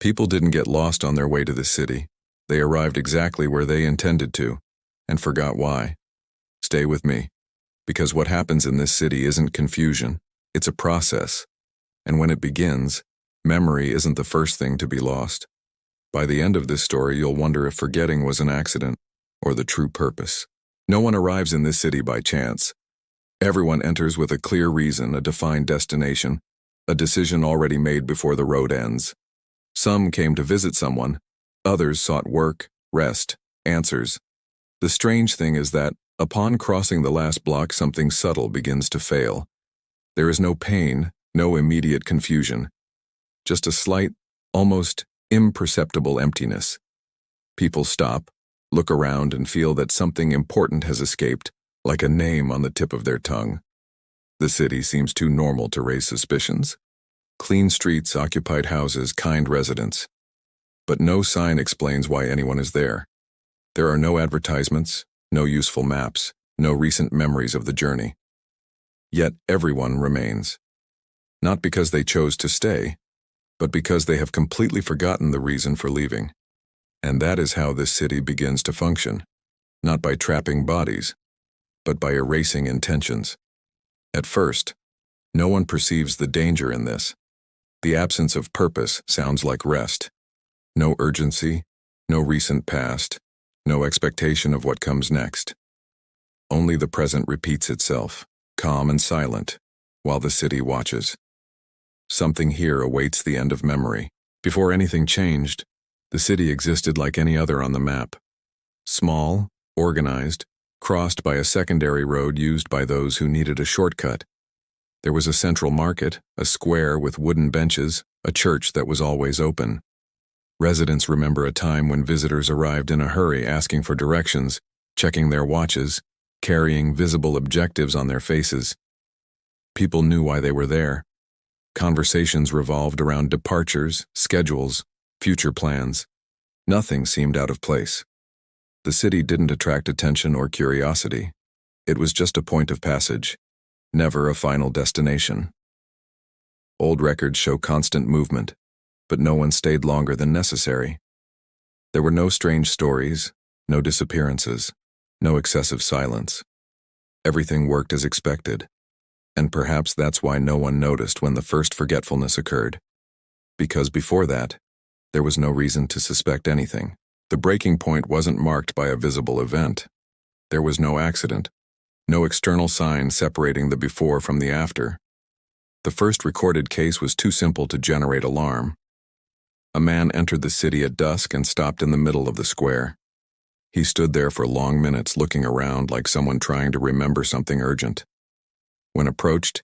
People didn't get lost on their way to the city. They arrived exactly where they intended to, and forgot why. Stay with me, because what happens in this city isn't confusion, it's a process. And when it begins, memory isn't the first thing to be lost. By the end of this story, you'll wonder if forgetting was an accident or the true purpose. No one arrives in this city by chance. Everyone enters with a clear reason, a defined destination, a decision already made before the road ends. Some came to visit someone, others sought work, rest, answers. The strange thing is that, upon crossing the last block, something subtle begins to fail. There is no pain, no immediate confusion, just a slight, almost imperceptible emptiness. People stop, look around, and feel that something important has escaped, like a name on the tip of their tongue. The city seems too normal to raise suspicions. Clean streets, occupied houses, kind residents. But no sign explains why anyone is there. There are no advertisements, no useful maps, no recent memories of the journey. Yet everyone remains. Not because they chose to stay, but because they have completely forgotten the reason for leaving. And that is how this city begins to function, not by trapping bodies, but by erasing intentions. At first, no one perceives the danger in this. The absence of purpose sounds like rest. No urgency, no recent past, no expectation of what comes next. Only the present repeats itself, calm and silent, while the city watches. Something here awaits the end of memory. Before anything changed, the city existed like any other on the map. Small, organized, crossed by a secondary road used by those who needed a shortcut. There was a central market, a square with wooden benches, a church that was always open. Residents remember a time when visitors arrived in a hurry asking for directions, checking their watches, carrying visible objectives on their faces. People knew why they were there. Conversations revolved around departures, schedules, future plans. Nothing seemed out of place. The city didn't attract attention or curiosity. It was just a point of passage, never a final destination. Old records show constant movement, but no one stayed longer than necessary. There were no strange stories, no disappearances, no excessive silence. Everything worked as expected, and perhaps that's why no one noticed when the first forgetfulness occurred. Because before that, there was no reason to suspect anything. The breaking point wasn't marked by a visible event. There was no accident, no external sign separating the before from the after. The first recorded case was too simple to generate alarm. A man entered the city at dusk and stopped in the middle of the square. He stood there for long minutes looking around like someone trying to remember something urgent. When approached,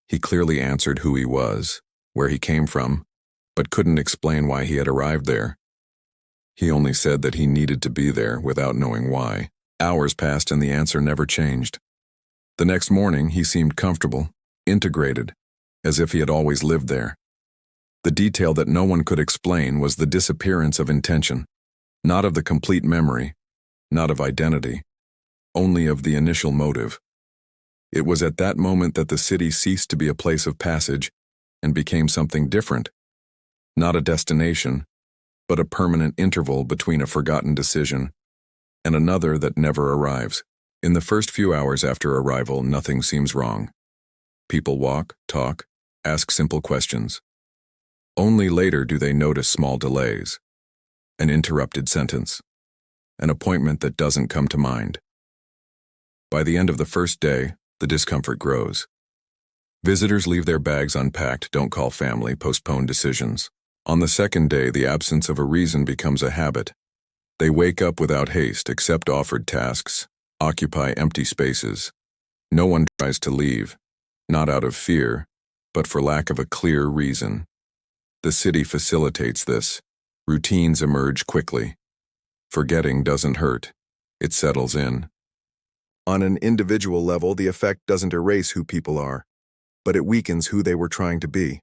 he clearly answered who he was, where he came from, but couldn't explain why he had arrived there. He only said that he needed to be there without knowing why. Hours passed and the answer never changed. The next morning, he seemed comfortable, integrated, as if he had always lived there. The detail that no one could explain was the disappearance of intention, not of the complete memory, not of identity, only of the initial motive. It was at that moment that the city ceased to be a place of passage and became something different, not a destination, but a permanent interval between a forgotten decision and another that never arrives. In the first few hours after arrival, nothing seems wrong. People walk, talk, ask simple questions. Only later do they notice small delays, an interrupted sentence, an appointment that doesn't come to mind. By the end of the first day, the discomfort grows. Visitors leave their bags unpacked, don't call family, postpone decisions. On the second day, the absence of a reason becomes a habit. They wake up without haste, accept offered tasks, occupy empty spaces. No one tries to leave, not out of fear, but for lack of a clear reason. The city facilitates this. Routines emerge quickly. Forgetting doesn't hurt. It settles in. On an individual level, the effect doesn't erase who people are, but it weakens who they were trying to be.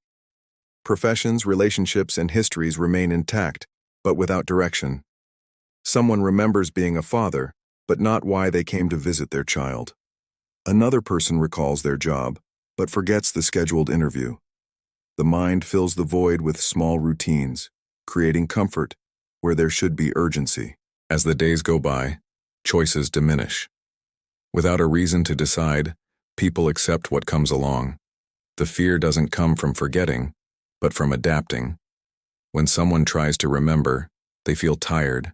Professions, relationships, and histories remain intact, but without direction. Someone remembers being a father, but not why they came to visit their child. Another person recalls their job, but forgets the scheduled interview. The mind fills the void with small routines, creating comfort where there should be urgency. As the days go by, choices diminish. Without a reason to decide, people accept what comes along. The fear doesn't come from forgetting, but from adapting. When someone tries to remember, they feel tired,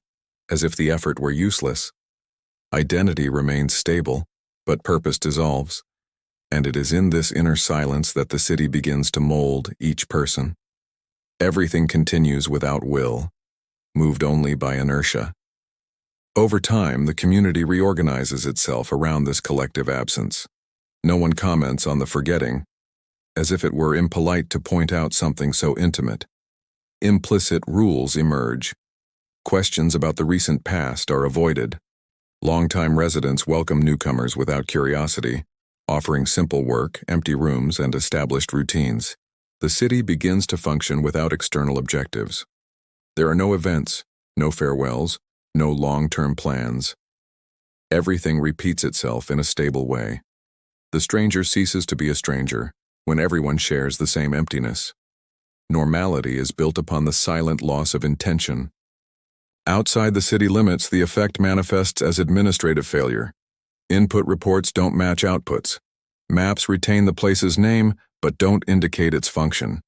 as if the effort were useless. Identity remains stable, but purpose dissolves. And it is in this inner silence that the city begins to mold each person. Everything continues without will, moved only by inertia. Over time, the community reorganizes itself around this collective absence. No one comments on the forgetting, as if it were impolite to point out something so intimate. Implicit rules emerge. Questions about the recent past are avoided. Longtime residents welcome newcomers without curiosity, offering simple work, empty rooms, and established routines. The city begins to function without external objectives. There are no events, no farewells, no long-term plans. Everything repeats itself in a stable way. The stranger ceases to be a stranger when everyone shares the same emptiness. Normality is built upon the silent loss of intention. Outside the city limits, the effect manifests as administrative failure. Input reports don't match outputs. Maps retain the place's name, but don't indicate its function.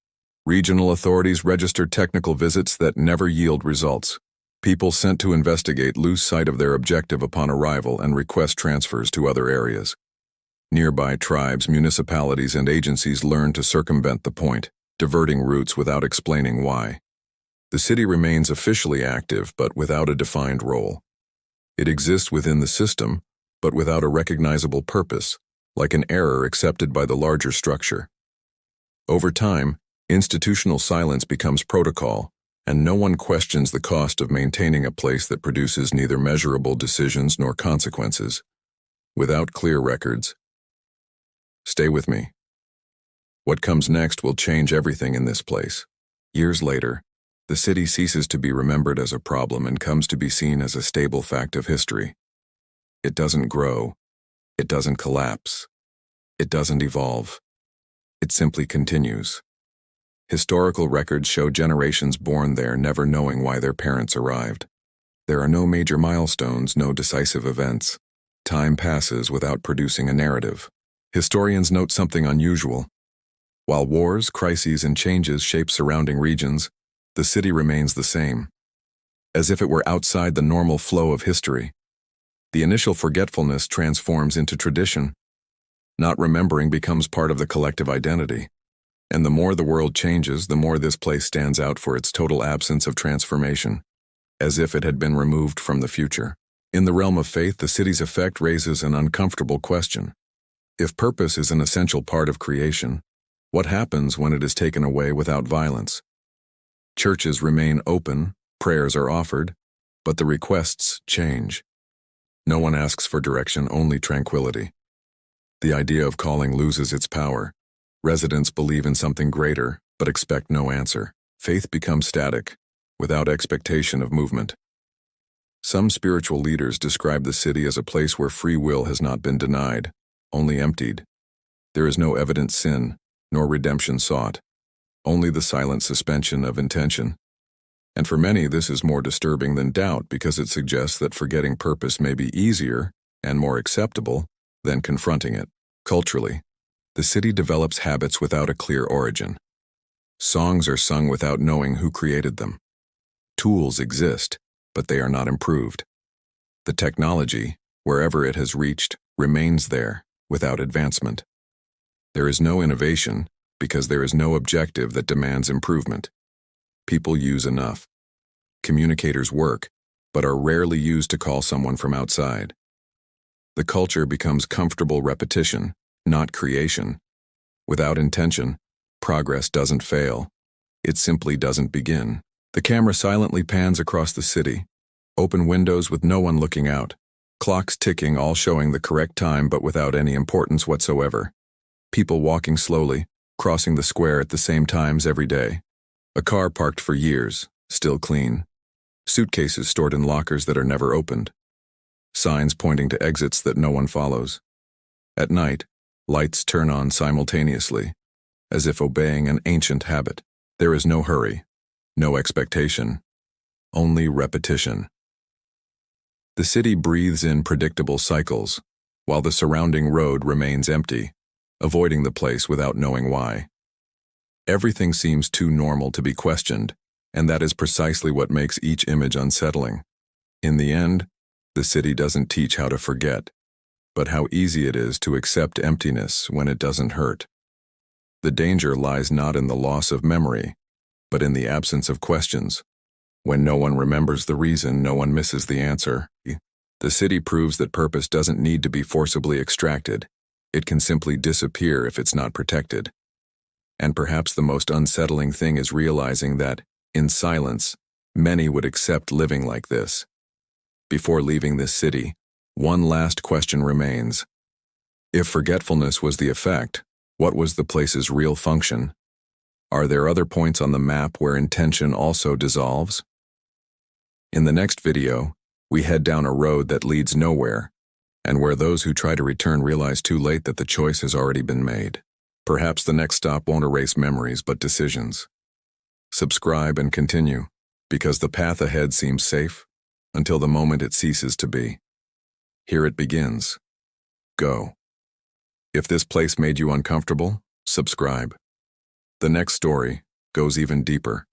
Regional authorities register technical visits that never yield results. People sent to investigate lose sight of their objective upon arrival and request transfers to other areas. Nearby tribes, municipalities, and agencies learn to circumvent the point, diverting routes without explaining why. The city remains officially active but without a defined role. It exists within the system, but without a recognizable purpose, like an error accepted by the larger structure. Over time, institutional silence becomes protocol, and no one questions the cost of maintaining a place that produces neither measurable decisions nor consequences. Without clear records. Stay with me. What comes next will change everything in this place. Years later, the city ceases to be remembered as a problem and comes to be seen as a stable fact of history. It doesn't grow. It doesn't collapse. It doesn't evolve. It simply continues. Historical records show generations born there never knowing why their parents arrived. There are no major milestones, no decisive events. Time passes without producing a narrative. Historians note something unusual. While wars, crises, and changes shape surrounding regions, the city remains the same, as if it were outside the normal flow of history. The initial forgetfulness transforms into tradition. Not remembering becomes part of the collective identity. And the more the world changes, the more this place stands out for its total absence of transformation, as if it had been removed from the future. In the realm of faith, the city's effect raises an uncomfortable question. If purpose is an essential part of creation, what happens when it is taken away without violence? Churches remain open, prayers are offered, but the requests change. No one asks for direction, only tranquility. The idea of calling loses its power. Residents believe in something greater, but expect no answer. Faith becomes static, without expectation of movement. Some spiritual leaders describe the city as a place where free will has not been denied, only emptied. There is no evident sin, nor redemption sought, only the silent suspension of intention. And for many, this is more disturbing than doubt because it suggests that forgetting purpose may be easier and more acceptable than confronting it. Culturally, the city develops habits without a clear origin. Songs are sung without knowing who created them. Tools exist, but they are not improved. The technology, wherever it has reached, remains there, without advancement. There is no innovation, because there is no objective that demands improvement. People use enough. Communicators work, but are rarely used to call someone from outside. The culture becomes comfortable repetition, not creation. Without intention, progress doesn't fail. It simply doesn't begin. The camera silently pans across the city. Open windows with no one looking out. Clocks ticking, all showing the correct time but without any importance whatsoever. People walking slowly, crossing the square at the same times every day. A car parked for years, still clean. Suitcases stored in lockers that are never opened. Signs pointing to exits that no one follows. At night, lights turn on simultaneously, as if obeying an ancient habit. There is no hurry, No expectation, only repetition. The city breathes in predictable cycles, while the surrounding road remains empty, avoiding the place without knowing why. Everything seems too normal to be questioned, and that is precisely what makes each image unsettling. In the end, the city doesn't teach how to forget, but how easy it is to accept emptiness when it doesn't hurt. The danger lies not in the loss of memory, but in the absence of questions. When no one remembers the reason, no one misses the answer. The city proves that purpose doesn't need to be forcibly extracted. It can simply disappear if it's not protected. And perhaps the most unsettling thing is realizing that, in silence, many would accept living like this. Before leaving this city, one last question remains. If forgetfulness was the effect, what was the place's real function? Are there other points on the map where intention also dissolves? In the next video, we head down a road that leads nowhere, and where those who try to return realize too late that the choice has already been made. Perhaps the next stop won't erase memories but decisions. Subscribe and continue, because the path ahead seems safe until the moment it ceases to be. Here it begins. Go. If this place made you uncomfortable, subscribe. The next story goes even deeper.